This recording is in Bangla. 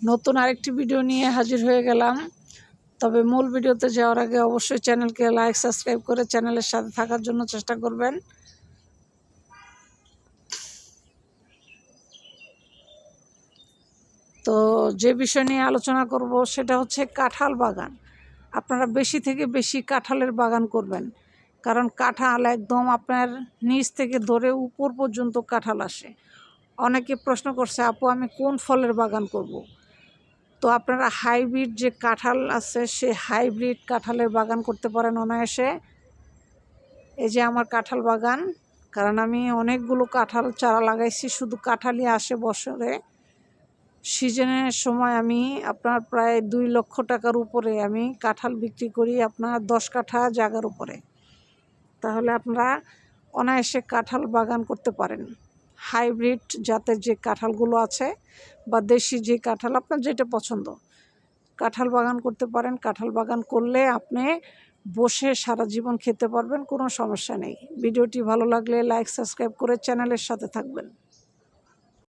নতুন আরেকটি ভিডিও নিয়ে হাজির হয়ে গেলাম। তবে মূল ভিডিওতে যাওয়ার আগে অবশ্যই চ্যানেলকে লাইক সাবস্ক্রাইব করে চ্যানেলের সাথে থাকার জন্য চেষ্টা করবেন। তো যে বিষয় নিয়ে আলোচনা করব সেটা হচ্ছে কাঁঠাল বাগান। আপনারা বেশি থেকে বেশি কাঁঠালের বাগান করবেন, কারণ কাঁঠাল একদম আপনার নিচ থেকে ধরে উপর পর্যন্ত কাঁঠাল আসে। অনেকে প্রশ্ন করছে, আপু আমি কোন ফলের বাগান করব। তো আপনারা হাইব্রিড যে কাঁঠাল আছে সে হাইব্রিড কাঁঠালের বাগান করতে পারেন অনায়াসে। এই যে আমার কাঁঠাল বাগান, কারণ আমি অনেকগুলো কাঁঠাল চারা লাগাইছি, শুধু কাঁঠালই আসে বছরে। সিজনের সময় আমি আপনার প্রায় 2 লক্ষ টাকার উপরে আমি কাঁঠাল বিক্রি করি আপনার 10 কাঠা জায়গার উপরে। তাহলে আপনারা অনায়াসে কাঁঠাল বাগান করতে পারেন। হাইব্রিড জাতের যে কাঁঠালগুলো আছে বা দেশি যে কাঁঠাল, আপনার যেটা পছন্দ, কাঁঠাল বাগান করতে পারেন। কাঁঠাল বাগান করলে আপনি বসে সারা জীবন খেতে পারবেন, কোনো সমস্যা নেই। ভিডিওটি ভালো লাগলে লাইক সাবস্ক্রাইব করে চ্যানেলের সাথে থাকবেন।